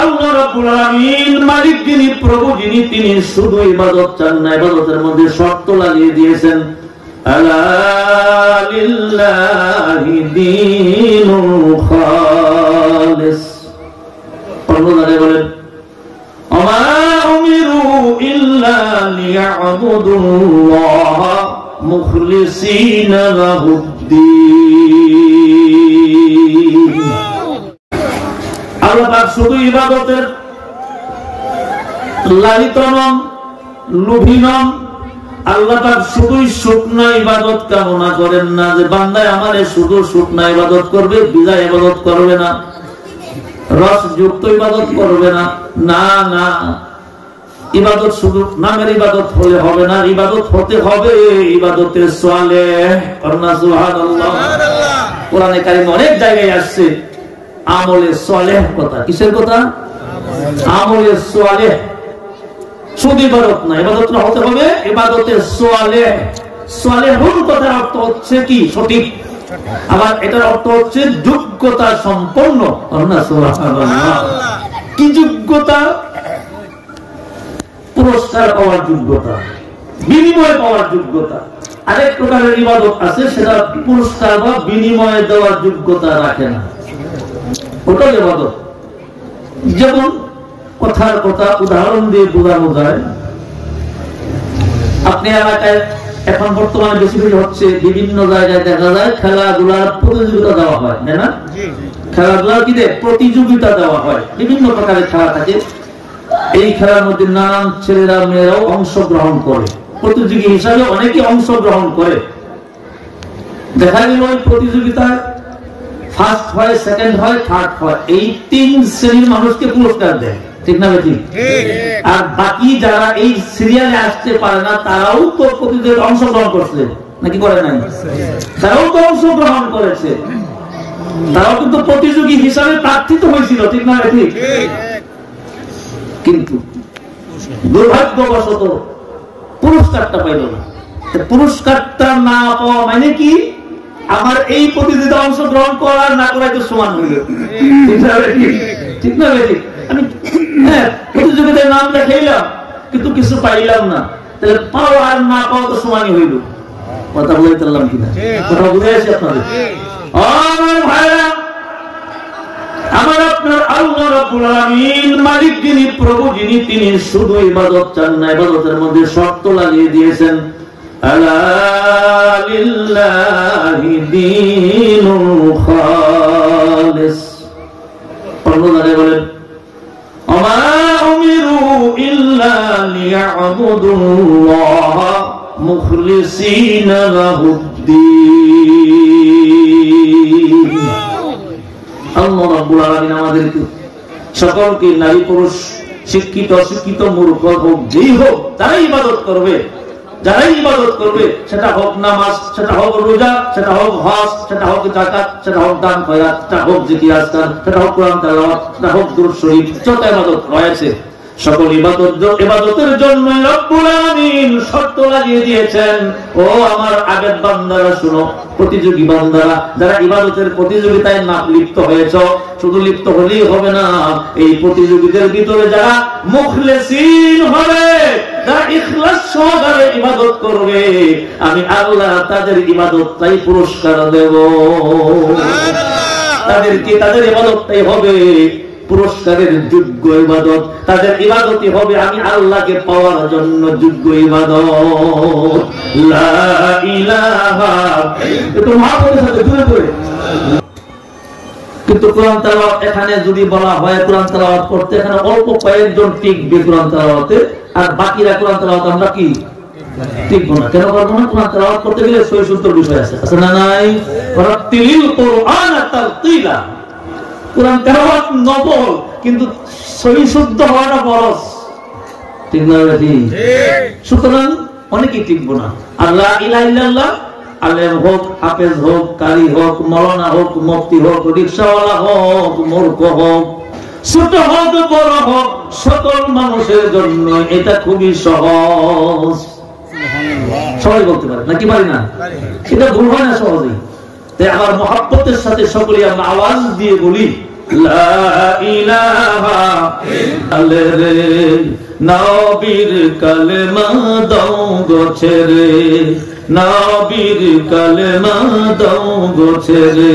আল্লাহ রাব্বুল আলামিন মালিক যিনি, প্রভু যিনি, তিনি শুধু ইবাদত চান না, ইবাদতের মধ্যে শর্ত লাগিয়ে দিয়েছেন। আলা লিল্লাহি দীনুল খালিস। পরবর্তীতে বলেন আমা উমিরু ইল্লা লিয়াবুদুল্লাহ মুখলিসিনা লাহুদ্দীন। আল্লাহ পাক শুধু ইবাদতের লালিত নন, লোভী নন। আল্লাহ পাক শুধুই শুকনা ইবাদত কামনা করেন না, যে বান্দায় আমারে শুধু শুকনা ইবাদত করবে, বিজয় ইবাদত করবে না, রস যুক্ত ইবাদত করবে না। না না, ইবাদত শুধু নামের ইবাদত হলে হবে না, ইবাদত হতে হবে ইবাদতে সালেহ। সুবহানাল্লাহ। কোরআনে কারীমে অনেক জায়গায় আসছে আমলে সালেহ কথা। কিসের কথা? আমলে সালেহ। শুধু ইবাদত না, ইবাদত না হতে হবে ইবাদতে সালেহ। সালেহুল কথার অর্থ হচ্ছে কি? সঠিক। আবার এটার অর্থ হচ্ছে যোগ্যতা সম্পন্ন। সুবহানাল্লাহ। কি যোগ্যতা? পুরস্কার পাওয়ার যোগ্যতা, বিনিময় পাওয়ার যোগ্যতা। আরেক প্রকারের ইবাদত আছে, সেটা পুরস্কার বা বিনিময় দেওয়ার যোগ্যতা রাখে না, ওটা ইবাদত। যেমন কথার কথা উদাহরণ দিয়ে বোঝানো যায়। আপনি এলাকায় এখন বর্তমানে বেশি বেশি হচ্ছে, বিভিন্ন জায়গায় দেখা যায় খেলাধুলার প্রতিযোগিতা দেওয়া হয়, তাই না? খেলাধুলার কি প্রতিযোগিতা দেওয়া হয়, বিভিন্ন প্রকারের খেলা থাকে। এই খেলার মধ্যে নানান ছেলেরা মেয়েরাও অংশগ্রহণ করে, প্রতিযোগী হিসাবে অনেকে অংশগ্রহণ করে। দেখা গেল ওই প্রতিযোগিতায় ফার্স্ট হয়, সেকেন্ড হয়, থার্ড হয়, এই 3 শ্রেণীর মানুষকে পুরস্কার দেয়, ঠিক না? ঠিক। আর বাকি যারা এই সিরিয়ালে আসতে পারে না, তারাও তো প্রতিযোগিতায় অংশগ্রহণ করছে, নাকি করে নাই? তারাও তো অংশগ্রহণ করেছে, তারাও কিন্তু প্রতিযোগী হিসাবে প্রার্থিত হয়েছিল, ঠিক না? ঠিক। কিন্তু দুর্ভাগ্যবশত পুরস্কারটা পাইল না। পুরস্কারটা না পাওয়া মানে কি? আমার এই প্রতিযোগিতা অংশগ্রহণ করার না করাই তো সমান হইল, ঠিক না? ঠিক। আমি প্রতিযোগিতায় নাম লেখাইলাম কিন্তু কিছু পাইলাম না, তাহলে পাওয়া আর না পাওয়া তো সমানই হইল। কথা বলতে পারলাম কিনা? কথা বুঝে আসি আপনাদের? আমার ভাইরা, আমার আপনার আল্লাহ রাব্বুল আলামিন মালিক যিনি, প্রভু যিনি, তিনি শুধু ইবাদত চান না, ইবাদতের মধ্যে শর্ত লাগিয়ে দিয়েছেন। আলা লিল্লাহি দীনুল খালিস। পরবর্তীতে বলেন আমা উমিরু ইল্লা লিয়াবুদুল্লাহ মুখলিসিনা লাহুদ্দীন। আল্লাহ রাব্বুল আলামিন আমাদেরকে সকলকে, নারী পুরুষ, শিক্ষিত অশিক্ষিত, মূর্খ হোক, যেই হোক, তারাই ইবাদত করবে। যারাই ইবাদত করবে, সেটা হোক নামাজ, সেটা হোক রোজা, সেটা হোক হজ, সেটা হোক যাকাত, সেটা হোক দান খয়রাত, সেটা হোক জিকির আজকার, সেটা হোক কোরআন তেলাওয়াত, সেটা হোক দুরূদ শরীফ, যত ইবাদত রয়েছে, সকল ইবাদতের জন্য রব্বুল আলামিন শর্ত লাগিয়ে দিয়েছেন। ও আমার আবেদ বান্দারা শুনো, প্রতিযোগী বান্দারা, যারা ইবাদতের প্রতিযোগিতায় না লিপ্ত হয়েছ, শুধু লিপ্ত হলেই হবে না, এই প্রতিযোগীদের ভিতরে যারা মুখলিসিন হবে, যারা ইখলাস সহকারে ইবাদত করবে, আমি আল্লাহ তাদের ইবাদতটাই পুরস্কার দেব। তাদেরকে, তাদের ইবাদতটাই হবে পুরস্কারের যোগ্য ইবাদত, তাদের ইবাদতই হবে আমি আল্লাহকে পাওয়ার জন্য যোগ্য ইবাদত। লা ইলাহা, একটু মহাপদের সাথে জুড়ে ধরে। কিন্তু কোরআন তেলাওয়াত এখানে যদি বলা হয় কোরআন তেলাওয়াত করতে, এখানে অল্প কয়েকজন টিকবে কোরআন তেলাওয়াতে, আর বাকিরা কোরআন তেলাওয়াত আমরা কি টিকবো না। কেন পারবো না? কোরআন তেলাওয়াত করতে গেলে সহি শুদ্ধ বিষয় আছে, আছে না নাই? ওয়ারাত্তিলিল কুরআনা তারতিলা। কোরআন তেলাওয়াত নফল, কিন্তু সহি শুদ্ধ হওয়াটা ফরজ, ঠিক না? ঠিক। সুতরাং অনেকেই টিকবো না। আর লা ইলাহা ইল্লাল্লাহ, আলেম হোক, হাফেজ হোক, কারি হোক, মাওলানা হোক, মুফতি হোক, রিকশাওয়ালা হোক, মূর্খ হোক, ছোট হোক, বড় হোক, সকল মানুষের জন্য এটা খুবই সহজ। সবাই বলতে পারে নাকি? পারি না? এটা ভুল হয় না সহজেই। তাই আমার মহব্বতের সাথে সকলে আমরা আওয়াজ দিয়ে বলি লা ইলাহা আলে রে নবীর কালেমা দাও গো ছেড়ে নবীর কালেমা দাও গো ছেড়ে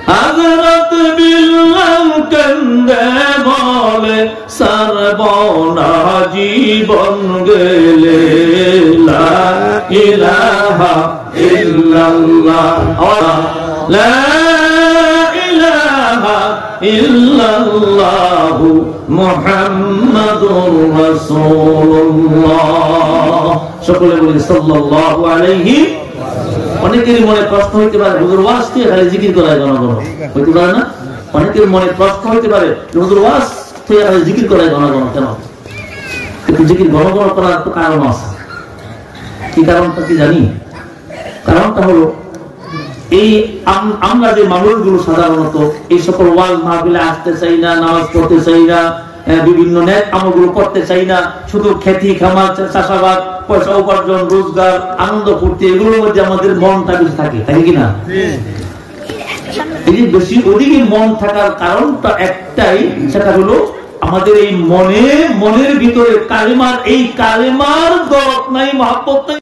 হযরত বিল্লাল কান্দে বলে সর্বনা জীবন গেলে লা ইলাহা ইল্লাল্লাহ লা ইলাহা ইল্লাল্লাহ মুহাম্মাদুর রাসূলুল্লাহ। সকলে বলি সাল্লাল্লাহু আলাইহি। অনেকের মনে প্রশ্ন হইতে পারে হুজুর ওয়াজ দিয়ে খালি জিকির করায় জনগণ হইতে পারে না? অনেকের মনে প্রশ্ন হইতে পারে হুজুর ওয়াজ দিয়ে খালি জিকির করায় জনগণ কেন? কিন্তু জিকির ঘন ঘন করার তো কারণ আছে। কি কারণটা কি জানি? কারণটা হলো এই আমরা যে মানুষগুলো সাধারণত এই সকল ওয়াজ মাহফিলে আসতে চাই না, নামাজ পড়তে চাই না, বিভিন্ন নেক আমলগুলো করতে চাই না, শুধু খেতি খামার চাষাবাদ পয়সা উপার্জন রোজগার আনন্দ ফুর্তি এগুলোর মধ্যে আমাদের মনটা বেশি থাকে, তাই কিনা? এই যে বেশি ওদিকে মন থাকার কারণটা একটাই, সেটা হলো আমাদের এই মনের ভিতরে কালেমার দরদ নাই, মহব্বত নাই।